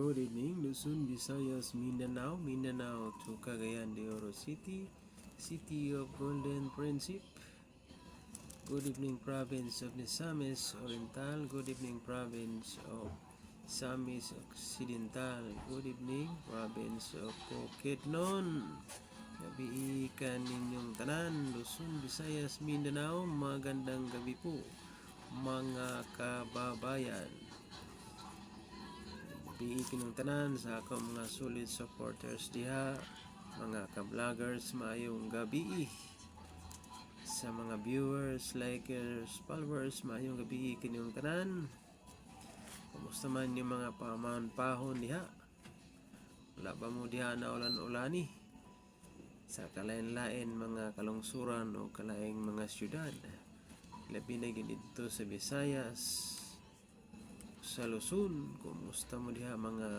Good evening, Luzon, Visayas, Mindanao to Cagayan de Oro City, City of Golden Principe. Good evening, Province of Misamis Oriental. Good evening, Province of Samis Occidental. Good evening, Province of Bukidnon. Gabi ikan ninyong tanan, Luzon, Visayas, Mindanao. Magandang gabi po, mga kababayan. Biikin ng tanan sa akong mga solid supporters diha, mga ka-vloggers, maayong gabi. Sa mga viewers, likers, followers, maayong gabi kinyong tanan. Kumusta man yung mga pamanpahon diha? Wala ba mo diha na ulan-ulani? Sa kalain-lain mga kalungsuran o kalaing mga syudad. Labi na dito sa Visayas, sa Luzon. Kumusta mo diha mga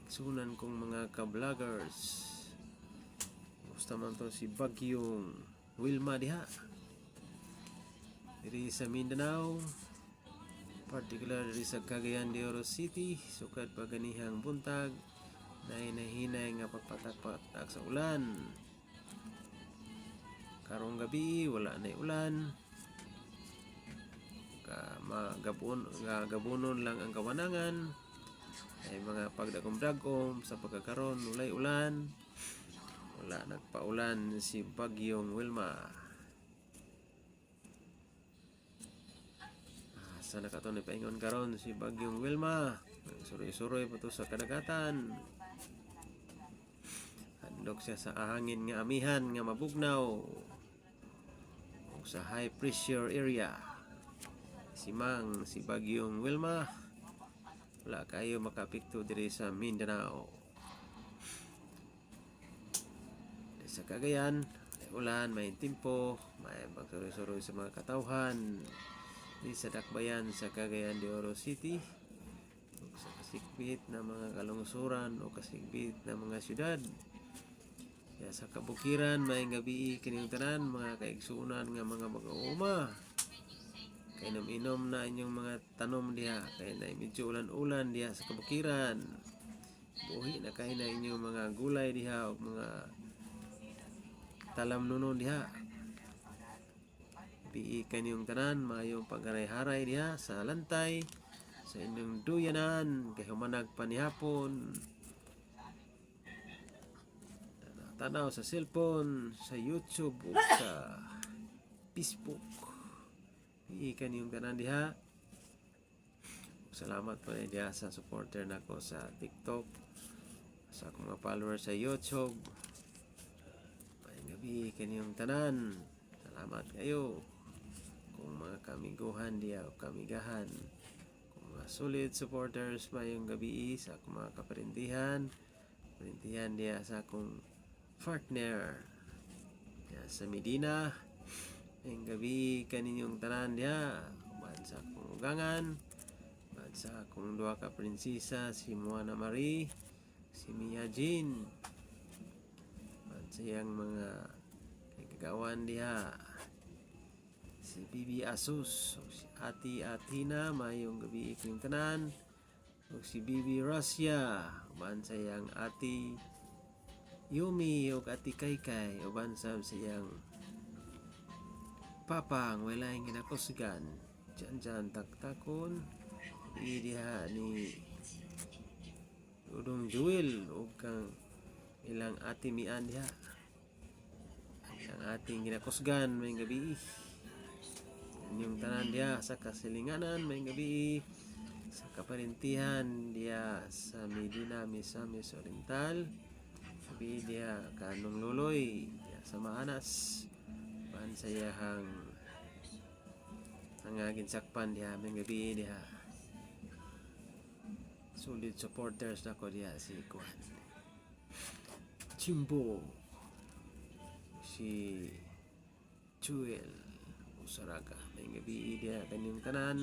igsunan kong mga ka-vloggers? Kumusta man to si Bagyong Wilma diha diri sa Mindanao, particular diri sa Cagayan de Oro City. Sukad pa ganihang buntag na hinahinay nga pagpatak-patak sa ulan. Karong gabi wala na ulan, gabunon lang ang kawanangan. Ay mga pagdagom-dagom sa pagkakaroon ulay ulan. Wala nagpaulan si Bagyong Wilma. Sana katon ni paingon karon si Bagyong Wilma. Suroy-suroy pa to sa kadagatan. Handog siya sa ahangin nga amihan nga mabugnaw o sa high pressure area. Si Bagyong Wilma, wala kayo makapikto diri sa Mindanao. Sa Cagayan, may ulan, may timpo, may pagsuroy-suroy sa mga katawhan di sa dakbayan sa Cagayan de Oro City, sa kasikbit na mga kalungsuran o kasikbit na mga syudad. Kaya sa kabukiran, may gabi kining tanan, mga kaigsunan nga mga mag-uuma. Kaya inom na inyong mga tanom diha, kaya na medyo ulan-ulan diha sa kabukiran. Buhi na kaya na inyong mga gulay diha o mga talam nunon diha. Biikan yung tanan, mayong pagharay-haray diha sa lantay, sa inyong duyanan, kaya humanag panihapon. Tanaw sa cellphone, sa YouTube o sa Facebook. Ikan yung tanan diha. Salamat po diha sa supporter nako sa TikTok, sa akong mga followers sa YouTube. May gabi kanyang tanan. Salamat kayo. Kung mga kamiguhan diha o kamigahan, kung mga solid supporters, mayong gabi sa akong mga kaparintihan diha sa akong partner diha sa Medina. Ang gabi kaninyong tanan diha, uban sa akong ugangan, uban sa akong duha ka prinsesa, si Moana Marie, si Mia Jean, uban sa iyang mga kagawan diha, si Bibi Asus, si Ati Atina, mayong gabi ikining tanan, o si Bibi Russia, uban sa iyang Ati Yumi o Ati Kaykay, uban sa iyang Papang walay ginakusgan dyan taktakon diha ni Dudong Jewel o kang ilang ati mian diha, ang ating ginakusgan may gabi. Yung tanan diha sa kasilinganan may gabi, sa kaparintihan diha sa Medina Misamis Oriental, gabi diha kanong luloy diha sa Maanas. Pansayahang ang ginsakpan diha may gabi diha. Solid supporters nako diha si Kuan Chimbo, si Chuel Usaraga, may gabi diha kanyang tanan.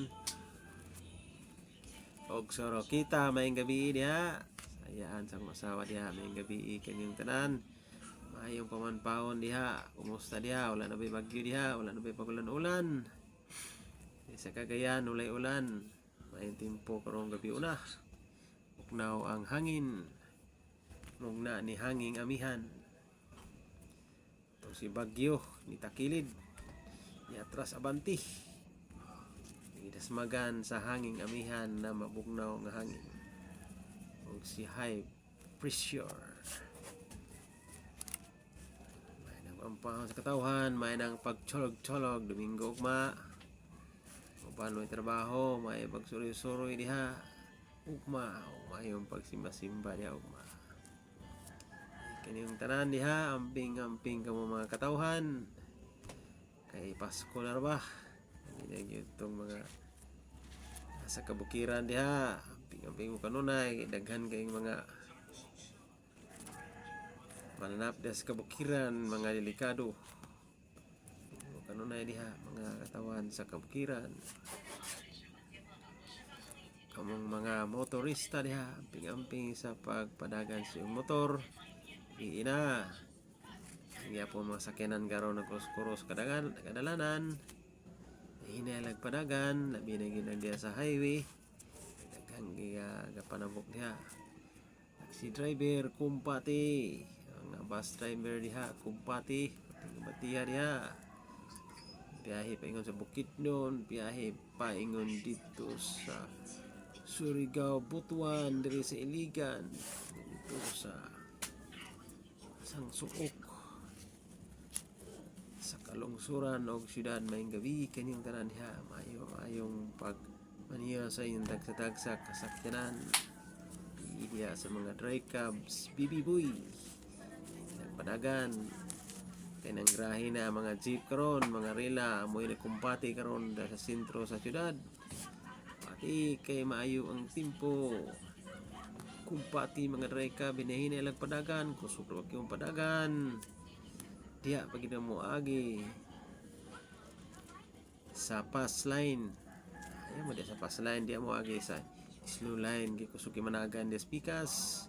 Og Sorokita may gabi diha. Sayaan sa masawa diha may gabi kanyang tanan. Mayong pamanpahon diha. Kumusta diha? Wala na ba'y bagyo diha? Wala na ba'y pagulan-ulan? Sa Cagayan, ulay ulan. Mayong timpo karong gabi una. mabuknaw ang hangin. Mugna ni hanging amihan. Ito si Bagyo ni Takilid. Ni atras abanti. Idasmagan sa hanging amihan na mabugnaw nga hangin. O si high pressure. May nang ampahon sa katawhan, may nang pagcholog-cholog, Domingo ugma. Uban may trabaho, may pagsuroy-suroy diha. Ugma, may yung pagsimba-simba diha ugma. Kanyang tanan diha, amping-amping ka mga katawhan. Kay Pasko na ba? Hindi na itong mga sa kabukiran diha. Amping-amping mo kanunay, daghan kayong mga mananap diha sa kabukiran, mga delikado. Kanunay diha, mga katawan sa kabukiran. Kamong mga motorista diha, amping-amping sa pagpadagan sa iyong motor. Iina. Hindi po mga sakyanan karon na kuros-kuros kadalanan. Hinalag padagan, labi na ginag diha sa highway. Daghang gapanabok diha. Taxi driver kumpati, ang bus driver diha kumpati, batiya diha. Biyahe paingon sa Bukidnon, biyahe paingon dito sa Surigao, Butuan, diri sa Iligan, dito sa Suok, sa kalungsuran og syudad maayong gabi kanyang tanan diha. Maayong pagmaniya sa inyong dagsa-dagsa kasakyanan diha sa mga dry cabs, BB Boy nagpadagan kay nang grahe na mga jeep karon, mga rela amoy na kumpati karon sa sentro sa syudad. Pati kay maayo ang timpo, kumpati mga dry cab hinahinay lang padagan, kusog ra yung padagan diha pag mo agi sa pass line. Ayaw mo diha sa pass line, diha mo agi sa slow line, kay kusog managan diha pikas.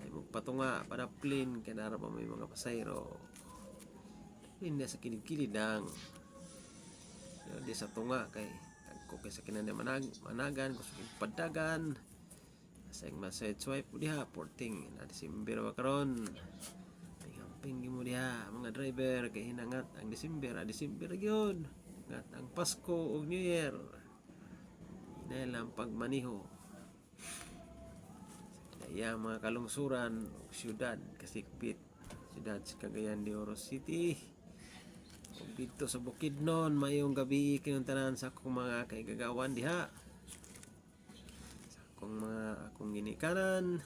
Ay mo patunga para plane kay nara pa may mga pasayro. Hindi sa kilid-kilid ang di sa tunga kay tagko kay sa kinanda managan kusog padagan. Sa message swipe mo diha, porting na December ba karon. Ping mo diha mga driver kay hinangat ang December gyud. Ngat ang Pasko ug New Year. Dahil ang pagmaniho. Kaya mga kalungsuran ug syudad kasikpit. Syudad sa Cagayan de Oro City. Ug dito sa Bukidnon, mayong gabi kinung tanan sa akong mga kaigagawan diha. Akong ginikanan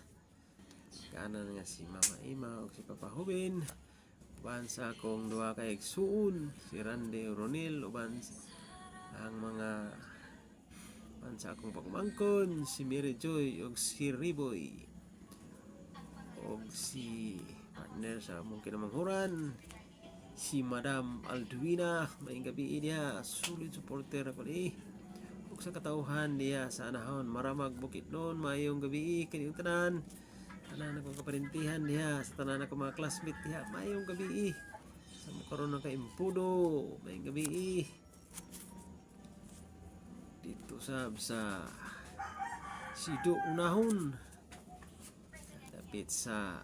nga si Mama Ima o si Papa Hubin, uban sa akong duha ka igsuon si Randy Ronil, uban ang mga uban sa akong pagmangkon si Mary Joy o si Riboy o si partner sa among kinamanghuran si Madam Alduina. Maayong gabi niya, solid supporter ako sa katauhan diya sa anahon Maramag Bukidnon. Mayong gabi kanyang tanan akong kaparintihan diya sa tanan ako mga classmate diya. Mayong gabi sa karon ng kaimpudo. Mayong gabi dito sa Sido Unahon, dapit sa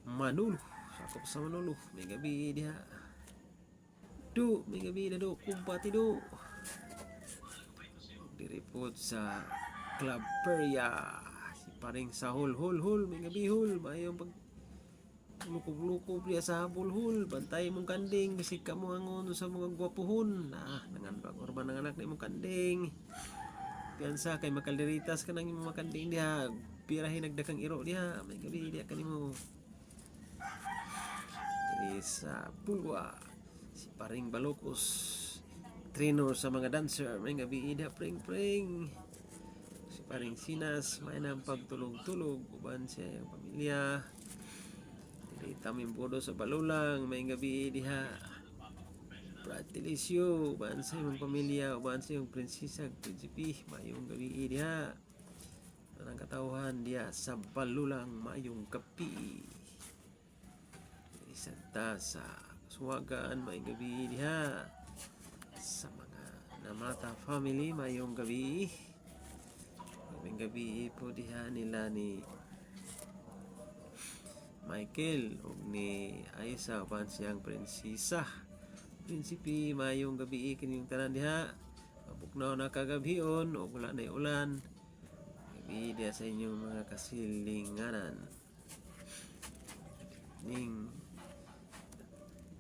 Manolo, sakop sa Manolo. May gabi diya may gabi na kumpati diripod sa Club Peria si paring Sahol hul may gabi hul. Mayong pag lukob-lukob diya sa habol bantay mong kanding bisig ka mo angon sa mga gwapuhon nangan pag urban ng anak ni mong kanding piyansa kay makaldiritas ka nang imong kanding diha pirahin nagdakang iro diha. May gabi diha kanimo diri sa Pulwa si paring Balokos, trainer sa mga dancer. May gabi ida pring si paring Sinas, may nang pagtulog-tulog uban siya yung pamilya dili tamim bodo sa Balulang. May gabi diha Pratilisyo uban sa yung pamilya, uban sa yung prinsesa Prinsipi. Mayong gabi diha ang katawhan diha sa Balulang. Mayong kapi Santa sa Suwagan. May gabi diha sa mga Namata family. Mayong gabi May gabi po diha nila ni Michael o ni Aisa uban siyang prinsesa. Prinsipi, mayong gabi kining tanan diha. Mabuknaw na kagabhion o wala na ulan. Gabi diha sa inyong mga kasilinganan. Ning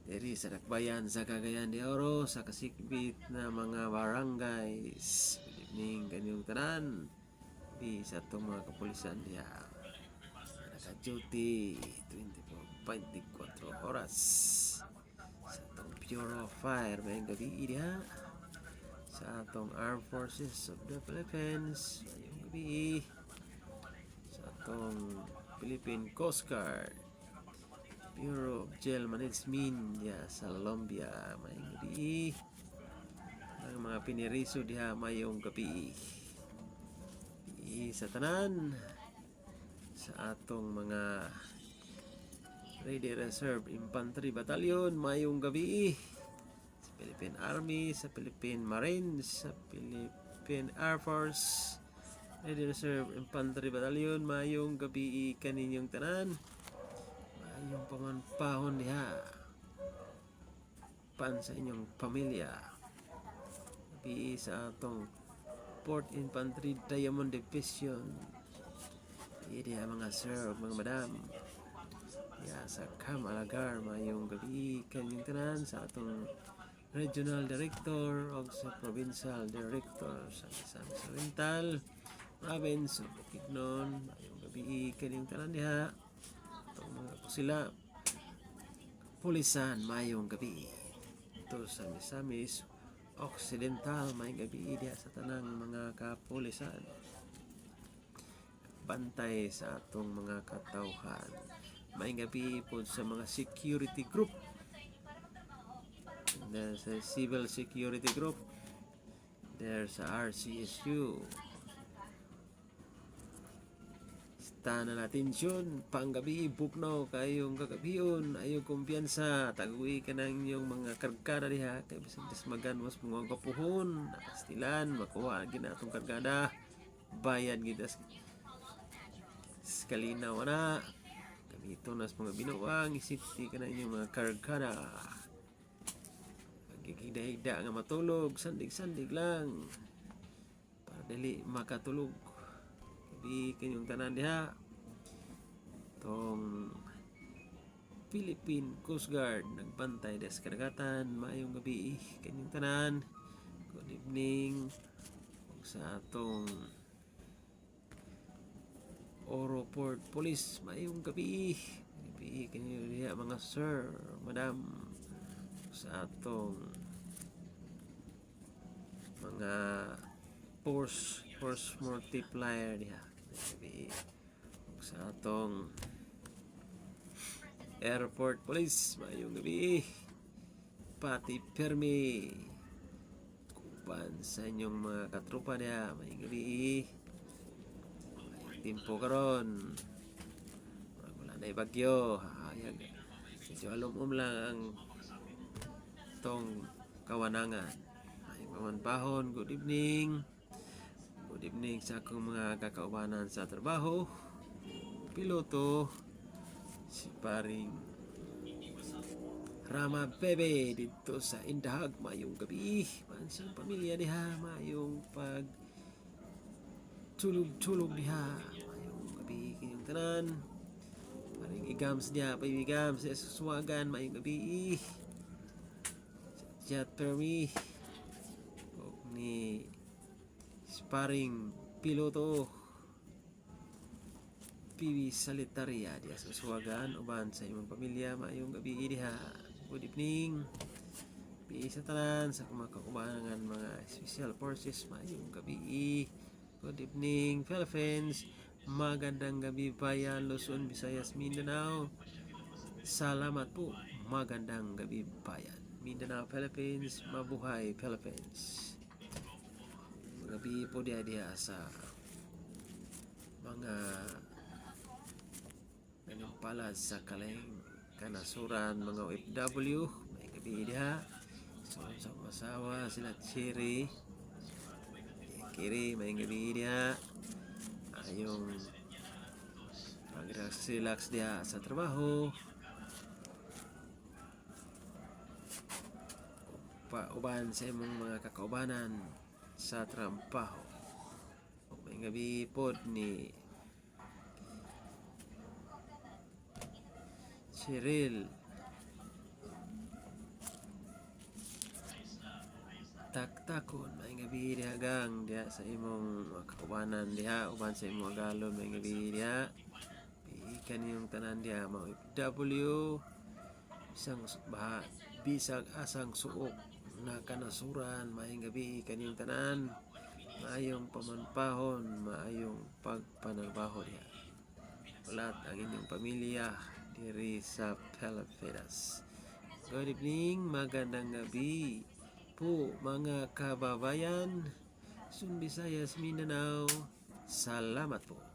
diri sa Dakbayan sa Cagayan de Oro sa kasikbit na mga barangays. Good evening kanyong tanan. Di sa itong mga kapulisan diha. Naka-duty 24 oras. Sa itong Bureau of Fire may gabi diha. Sa itong Armed Forces of the Philippines mayong gabi. Sa itong Philippine Coast Guard Bureau of Jail Management diha sa Colombia mayong gabi. Ang mga piniriso diha mayong gabi. Sa tanan sa atong mga Ready Reserve Infantry Battalion mayong gabi. Sa Philippine Army, sa Philippine Marines, sa Philippine Air Force Ready Reserve Infantry Battalion mayong gabi kaninyong tanan. Mayong pamanpahon diha pan sa inyong pamilya. Gabi sa atong 4th Infantry Diamond Division. Diha mga sir, mga madam. Diha sa Cam Alagar mayong gabi kanyang tanan sa atong Regional Director o sa Provincial Director sa Misamis Oriental Province of Bukidnon mayong gabi kanyang tanan diha. Itong mga sila pulisan mayong gabi. Ito sa Misamis Occidental may gabi diha sa tanang mga kapulisan. Bantay sa atong mga katawhan. May gabi po sa mga security group. There's a civil security group. There's a RCSU. Tanan natin yun, panggabi, buknaw, kayong kagabiyon, ayong kumpiyansa, taguwi ka ng inyong mga kargada diha, kay bisang dismagan mas mga kapuhon, nakastilan, makuha, ginatong kargada, bayad gitas, kalinaw na, gamito nas mga binuwang, isipti ka ng inyong mga kargada, pagkikida-hida nga matulog, sandig-sandig lang, para dali makatulog. Gabi kanyong tanan diha. Itong Philippine Coast Guard nagbantay des kadagatan mayong gabi kanyong tanan. Good evening sa atong Oro Port Police mayong gabi. Gabi kanyong diha mga sir, madam sa atong mga force multiplier diha. Gabi sa atong Airport Police mayong gabi. Pati permi kupan sa inyong mga katropa diha mayong gabi. May timpo karon. Wala na bagyo. Hayag. Medyo alum lang ang tong kawanangan. May pamanpahon. Good evening. Good evening sa akong mga kakaubanan sa trabaho. Piloto, si paring Rama Bebe dito sa Indahag. Mayong gabi. Pansang pamilya diha. Mayong pag tulog diha. Mayong gabi kanyang tanan. Paring igams diha. Paring igams sa suswagan. Mayong gabi. Jet permi. O ni sparring piloto PB Salitaria diya sa suwagan uban sa imong pamilya mayong gabi diha. Good evening gabi sa tanan sa kumakakubangan mga special forces mayong gabi. Good evening Philippines, magandang gabi bayan Luzon, Visayas, Mindanao. Salamat po, magandang gabi bayan Mindanao, Philippines. Mabuhay Philippines. Gabi po diha sa mga nanimpalad sa Kaleng Kanasuran, mga OFW. May gabi diha so sa masawa sila Cherry Kiri may gabi diha relax diha sa trabaho. Uban sa imong mga kakaubanan sa trabaho. May gabi pod ni Cheryl taktakon. May gabi diha gang diha sa imong mga kakaubanan diha uban sa imong agalon. May gabi diha ikan yung tanan diha mga OFW bisag asang suok na kanasuran. Maayong gabi kanyang tanan, maayong pamanpahon, maayong pagpanagbaho diha ulat ang inyong pamilya diri sa Pilipinas. Good evening, magandang gabi po mga kababayan Luzon, Visayas, Mindanao. Salamat po.